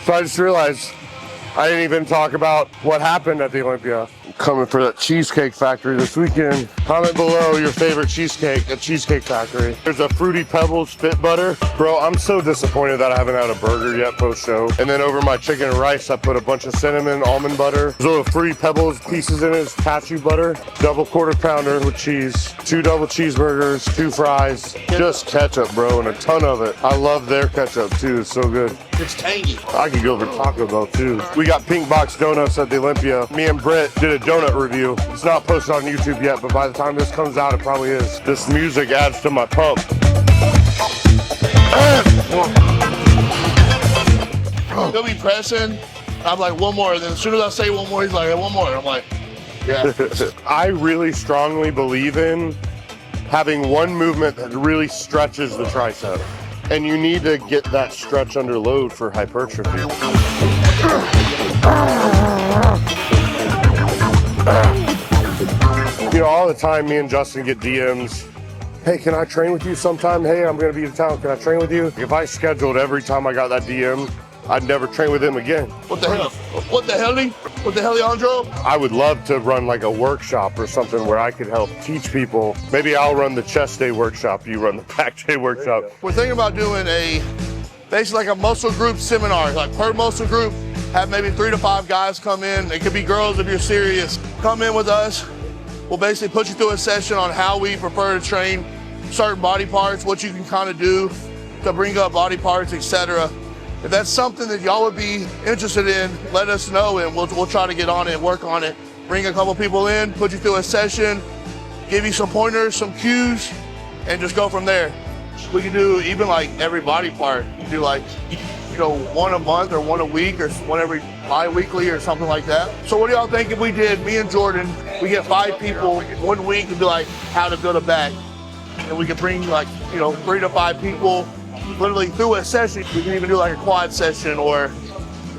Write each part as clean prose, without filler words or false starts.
So I just realized I didn't even talk about what happened at the Olympia. I'm coming for that Cheesecake Factory this weekend. Comment below your favorite cheesecake at Cheesecake Factory. There's a Fruity Pebbles Fit Butter. Bro, I'm so disappointed that I haven't had a burger yet post-show. And then over my chicken and rice, I put a bunch of cinnamon almond butter. There's little Fruity Pebbles pieces in it. It's cashew butter. Double quarter pounder with cheese. 2 double cheeseburgers, 2 fries. Just ketchup, bro, and a ton of it. I love their ketchup too. It's so good. It's tangy. I could go for Taco Bell too. We got pink box donuts at the Olympia. Me and Britt did a donut review. It's not posted on YouTube yet, but by the time this comes out, it probably is. This music adds to my pump. He'll be pressing. I'm like, one more. And then as soon as I say one more, he's like, one more. I'm like, yeah. I really strongly believe in having one movement that really stretches the tricep. And you need to get that stretch under load for hypertrophy. You know, all the time me and Justin get DMs. Hey, can I train with you sometime? Hey, I'm gonna be in town, can I train with you? If I scheduled every time I got that DM, I'd never train with him again. What the hell? What the hell, Leandro? I would love to run like a workshop or something where I could help teach people. Maybe I'll run the chest day workshop, you run the back day workshop. We're thinking about doing basically like a muscle group seminar. Like per muscle group, have maybe 3 to 5 guys come in. It could be girls if you're serious. Come in with us. We'll basically put you through a session on how we prefer to train certain body parts, what you can kind of do to bring up body parts, etc. If that's something that y'all would be interested in, let us know and we'll try to get on it and work on it. Bring a couple people in, put you through a session, give you some pointers, some cues, and just go from there. We can do even like every body part. You can do like, you know, 1 a month or 1 a week or 1 every bi-weekly or something like that. So what do y'all think if we did, me and Jordan, we get 5 people 1 week to be like how to build a back. And we could bring like, you know, 3 to 5 people literally through a session. We can even do like a quad session or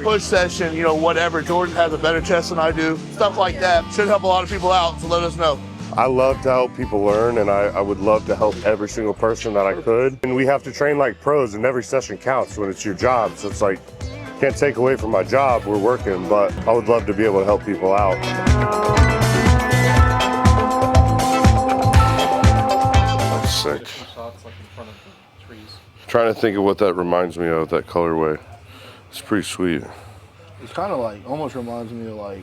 push session, you know, whatever. Jordan has a better chest than I do. Stuff like that should help a lot of people out, so let us know. I love to help people learn, and I would love to help every single person that I could. And we have to train like pros, and every session counts when it's your job. So it's like, can't take away from my job, we're working, but I would love to be able to help people out. That's sick. Trying to think of what that reminds me of, that colorway. It's pretty sweet. It's kind of like, almost reminds me of like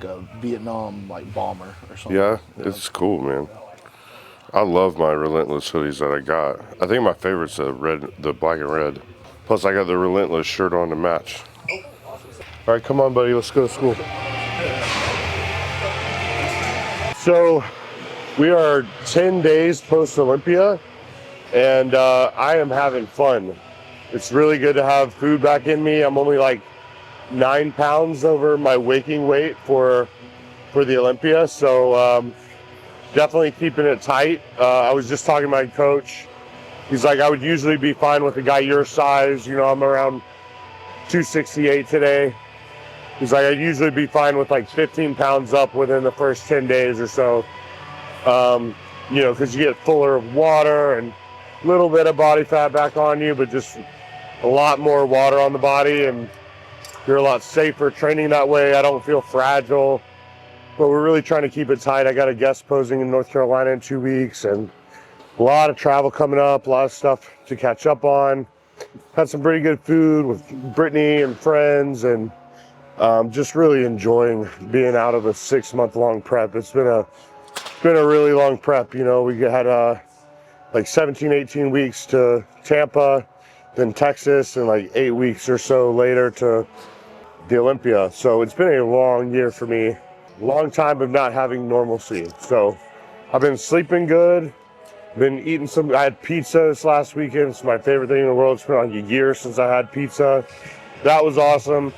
a Vietnam like bomber or something. Yeah, it's cool, man. I love my Relentless hoodies that I got. I think my favorite's the black and red. Plus I got the Relentless shirt on to match. All right, come on, buddy, let's go to school. So we are 10 days post-Olympia. And I am having fun. It's really good to have food back in me. I'm only like 9 pounds over my waking weight for the Olympia, so definitely keeping it tight. I was just talking to my coach. He's like, I would usually be fine with a guy your size. You know, I'm around 268 today. He's like, I'd usually be fine with like 15 pounds up within the first 10 days or so. You know, because you get fuller of water and little bit of body fat back on you, but just a lot more water on the body, and you're a lot safer training that way. I don't feel fragile, but we're really trying to keep it tight. I got a guest posing in North Carolina in 2 weeks, and a lot of travel coming up, a lot of stuff to catch up on. Had some pretty good food with Brittany and friends, and just really enjoying being out of a 6-month-long prep. It's been a really long prep. You know, we had like 17, 18 weeks to Tampa, then Texas, and like 8 weeks or so later to the Olympia. So it's been a long year for me. Long time of not having normalcy. So I've been sleeping good, been eating I had pizza this last weekend. It's my favorite thing in the world. It's been like a year since I had pizza. That was awesome.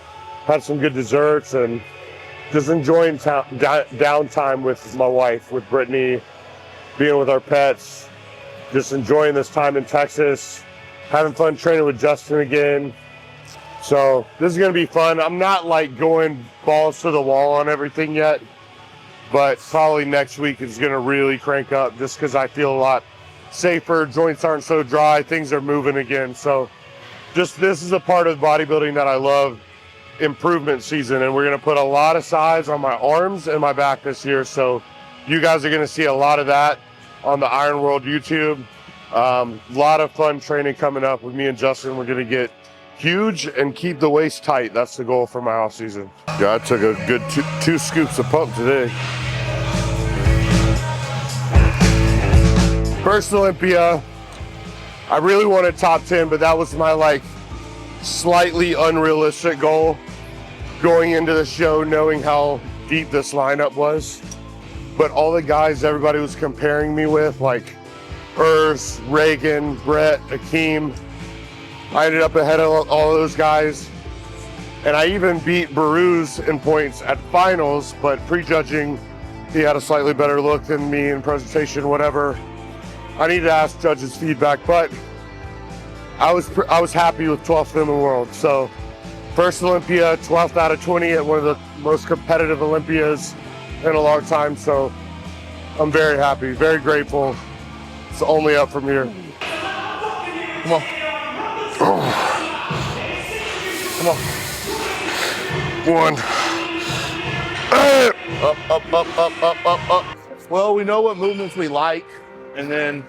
Had some good desserts and just enjoying downtime with my wife, with Brittany, being with our pets. Just enjoying this time in Texas, having fun training with Justin again. So this is gonna be fun. I'm not like going balls to the wall on everything yet, but probably next week is gonna really crank up just because I feel a lot safer. Joints aren't so dry, things are moving again. So Just this is a part of bodybuilding that I love, improvement season, and we're gonna put a lot of size on my arms and my back this year. So you guys are gonna see a lot of that on the Iron World YouTube. A lot of fun training coming up with me and Justin. We're gonna get huge and keep the waist tight. That's the goal for my off season. Yeah, I took a good two scoops of pump today. First Olympia, I really wanted top 10, but that was my like slightly unrealistic goal going into the show, knowing how deep this lineup was. But all the guys everybody was comparing me with, like Urs, Reagan, Brett, Akeem, I ended up ahead of all those guys. And I even beat Baruz in points at finals, but prejudging, he had a slightly better look than me in presentation, whatever. I need to ask judges' feedback, but I was happy with 12th in the world. So first Olympia, 12th out of 20 at one of the most competitive Olympias in a long time. So I'm very happy, very grateful. It's only up from here. Come on. Come on. One. Up. Well, we know what movements we like, and then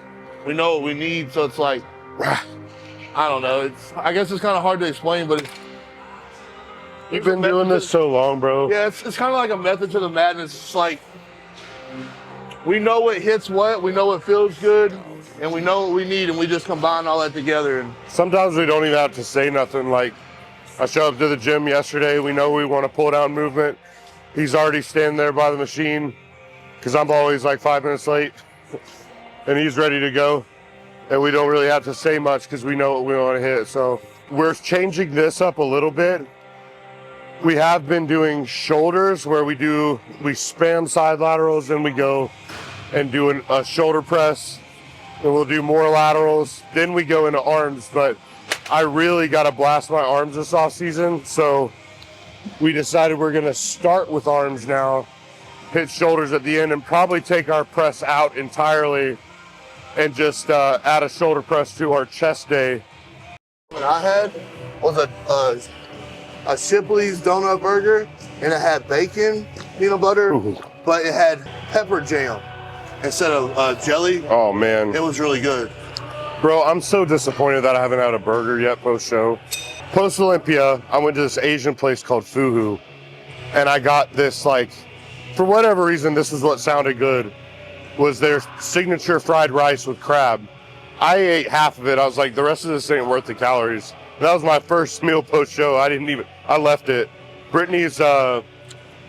we know what we need. So it's like, I don't know. I guess it's kind of hard to explain, but You've been doing this so long, bro. yeah, it's kind of like a method to the madness. It's like we know what hits what, we know what feels good, and we know what we need, and we just combine all that together. And Sometimes we don't even have to say nothing. Like, I showed up to the gym yesterday. We know we want to pull down movement. He's already standing there by the machine because I'm always like 5 minutes late, and he's ready to go. And we don't really have to say much because we know what we want to hit. So we're changing this up a little bit. We have been doing shoulders where we spam side laterals, and we go and do a shoulder press, and we'll do more laterals. Then we go into arms, but I really got to blast my arms this off season. So we decided we're going to start with arms now, hit shoulders at the end, and probably take our press out entirely and just add a shoulder press to our chest day. what I had was a Shipley's donut burger, and it had bacon, peanut butter, but it had pepper jam instead of jelly. Oh, man. It was really good. Bro, I'm so disappointed that I haven't had a burger yet post-show. Post-Olympia, I went to this Asian place called Fuhu, and I got this, like, for whatever reason, this is what sounded good, was their signature fried rice with crab. I ate half of it. I was like, the rest of this ain't worth the calories. That was my first meal post-show. I left it. Brittany's,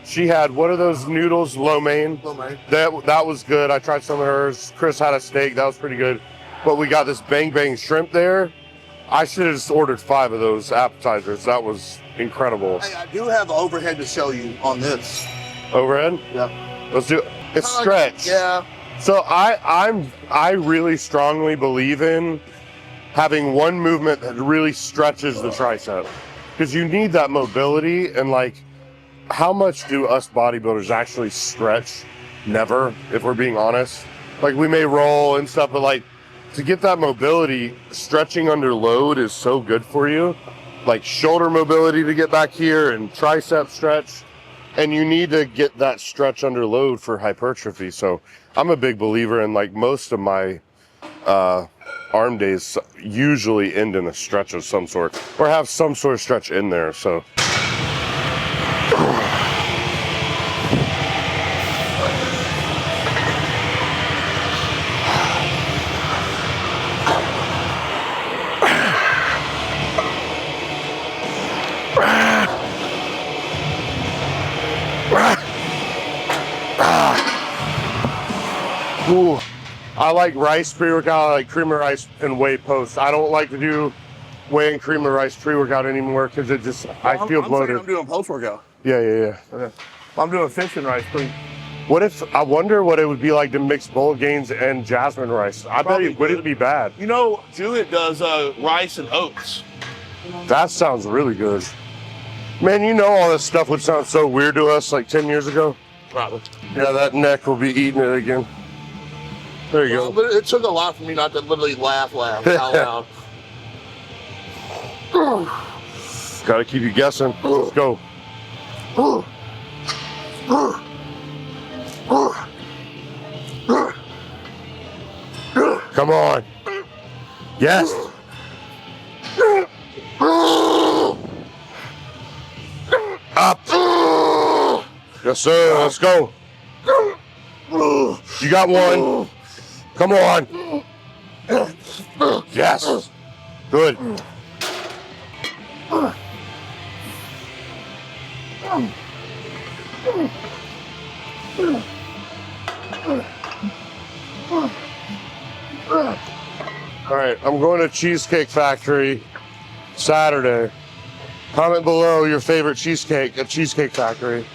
she had, what are those noodles? Lo mein. Lo mein. That was good. I tried some of hers. Chris had a steak. That was pretty good. But we got this bang bang shrimp there. I should have just ordered 5 of those appetizers. That was incredible. Hey, I do have an overhead to show you on this. Overhead? Yeah. Let's do it. It's stretch. Yeah. So I really strongly believe in having one movement that really stretches the tricep, because you need that mobility. And like, how much do us bodybuilders actually stretch? Never, if we're being honest. Like, we may roll and stuff, but like, to get that mobility, stretching under load is so good for you. Like shoulder mobility to get back here and tricep stretch. And you need to get that stretch under load for hypertrophy. So I'm a big believer in, like, most of my arm days usually end in a stretch of some sort or have some sort of stretch in there. So ooh, I like rice pre-workout. I like cream of rice and whey post. I don't like to do whey and cream of rice pre-workout anymore because it just, I feel bloated. I'm doing post-workout. Yeah. Okay. I'm doing fish and rice pre. I wonder what it would be like to mix bowl gains and jasmine rice. I bet it wouldn't be bad. You know, Jewett does rice and oats. That sounds really good. Man, you know all this stuff would sound so weird to us like 10 years ago. Probably. Yeah, that neck will be eating it again. There you Well, go. but it took a lot for me not to literally laugh out loud. Gotta keep you guessing. Let's go. Come on. Yes. Up. Yes, sir. Let's go. You got one. Come on. Yes. Good. All right, I'm going to Cheesecake Factory Saturday. Comment below your favorite cheesecake at Cheesecake Factory.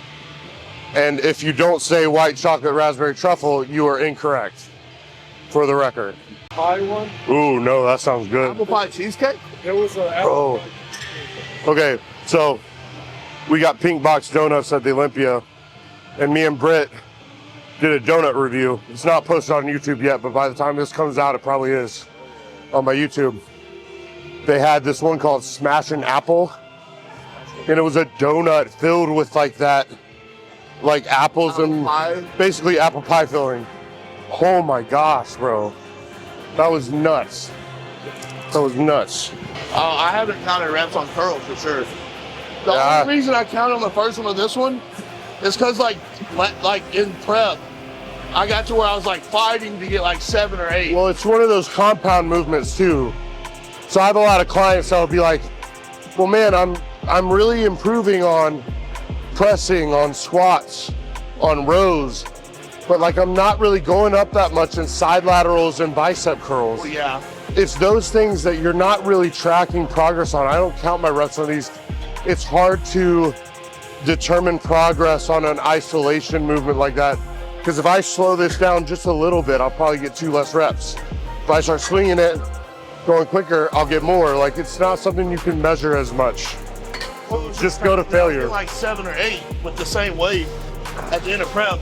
And if you don't say white chocolate raspberry truffle, you are incorrect, for the record. Pie one? Ooh, no, that sounds good. Apple pie cheesecake? It was an Oh. Okay, so we got pink box donuts at the Olympia, and me and Britt did a donut review. It's not posted on YouTube yet, but by the time this comes out, it probably is on my YouTube. They had this one called Smashin' Apple, and it was a donut filled with like that, like apples and Pie. basically apple pie filling. Oh my gosh, bro. That was nuts. That was nuts. I haven't counted reps on curls for sure. The Yeah. only reason I counted on the first one of this one is because like in prep, I got to where I was like fighting to get like 7 or 8. Well, it's one of those compound movements too. So I have a lot of clients that'll be like, well, man, I'm really improving on pressing, on squats, on rows, but like I'm not really going up that much in side laterals and bicep curls. Well, yeah. It's those things that you're not really tracking progress on. I don't count my reps on these. It's hard to determine progress on an isolation movement like that. Because if I slow this down just a little bit, I'll probably get 2 less reps. If I start swinging it, going quicker, I'll get more. Like, it's not something you can measure as much. Just go to failure. Like 7 or 8 with the same weight at the end of prep.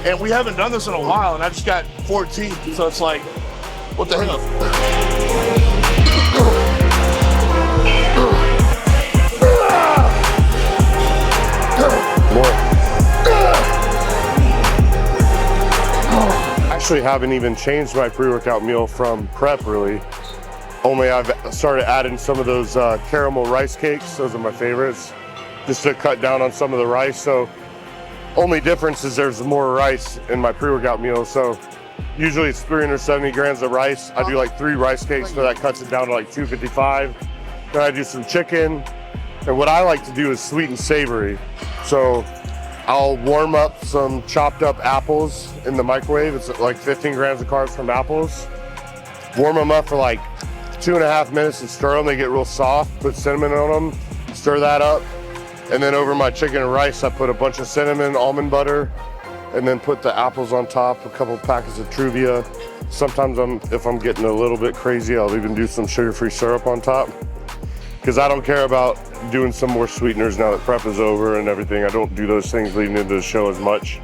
And we haven't done this in a while, and I just got 14. So it's like, what the hell? Actually haven't even changed my pre-workout meal from prep really. Only I've started adding some of those caramel rice cakes. Those are my favorites, just to cut down on some of the rice. So only difference is there's more rice in my pre-workout meal. So usually it's 370 grams of rice. I do like 3 rice cakes, so that cuts it down to like 255. Then I do some chicken. And what I like to do is sweet and savory. So I'll warm up some chopped up apples in the microwave. It's like 15 grams of carbs from apples. Warm them up for like 2.5 minutes and stir them. They get real soft. Put cinnamon on them, stir that up. And then over my chicken and rice, I put a bunch of cinnamon, almond butter, and then put the apples on top, a couple packets of Truvia. Sometimes if I'm getting a little bit crazy, I'll even do some sugar-free syrup on top. Because I don't care about doing some more sweeteners now that prep is over and everything. I don't do those things leading into the show as much.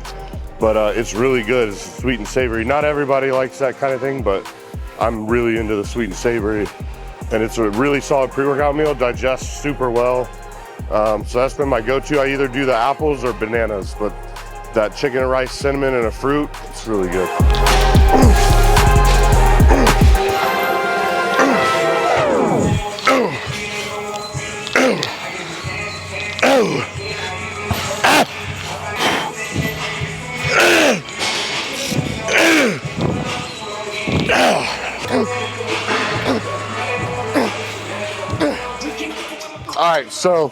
But it's really good. It's sweet and savory. Not everybody likes that kind of thing, but I'm really into the sweet and savory. And it's a really solid pre-workout meal, digests super well. So that's been my go-to. I either do the apples or bananas, but that chicken and rice, cinnamon, and a fruit, it's really good. All right, so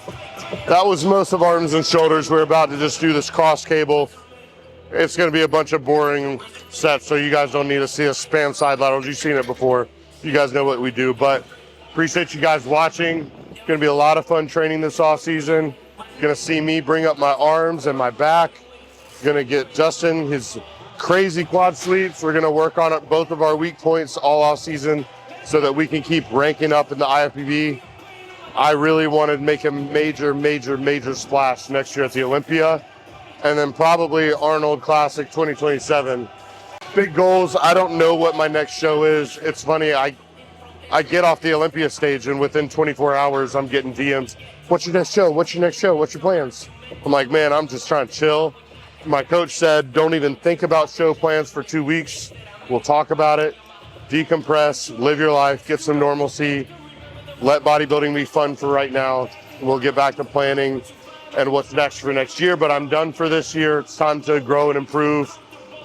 that was most of arms and shoulders. We're about to just do this cross cable. It's gonna be a bunch of boring sets, so you guys don't need to see us spam side laterals. You've seen it before. You guys know what we do, but appreciate you guys watching. It's gonna be a lot of fun training this off season. Gonna see me bring up my arms and my back. Gonna get Justin his crazy quad sweeps. We're gonna work on both of our weak points all off season so that we can keep ranking up in the IFBB. I really want to make a major splash next year at the Olympia, and then probably Arnold Classic 2027. Big goals. I don't know what my next show is. It's funny, I get off the Olympia stage and within 24 hours, I'm getting DMs. What's your next show? What's your next show? What's your plans? I'm like, man, I'm just trying to chill. My coach said, don't even think about show plans for 2 weeks. We'll talk about it, decompress, live your life, get some normalcy, let bodybuilding be fun for right now. We'll get back to planning and what's next for next year, but I'm done for this year. It's time to grow and improve,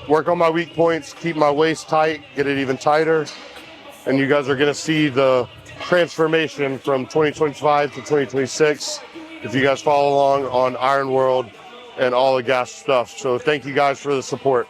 work on my weak points, keep my waist tight, get it even tighter. And you guys are gonna see the transformation from 2025 to 2026 if you guys follow along on Iron World and all the Gasp stuff. So thank you guys for the support.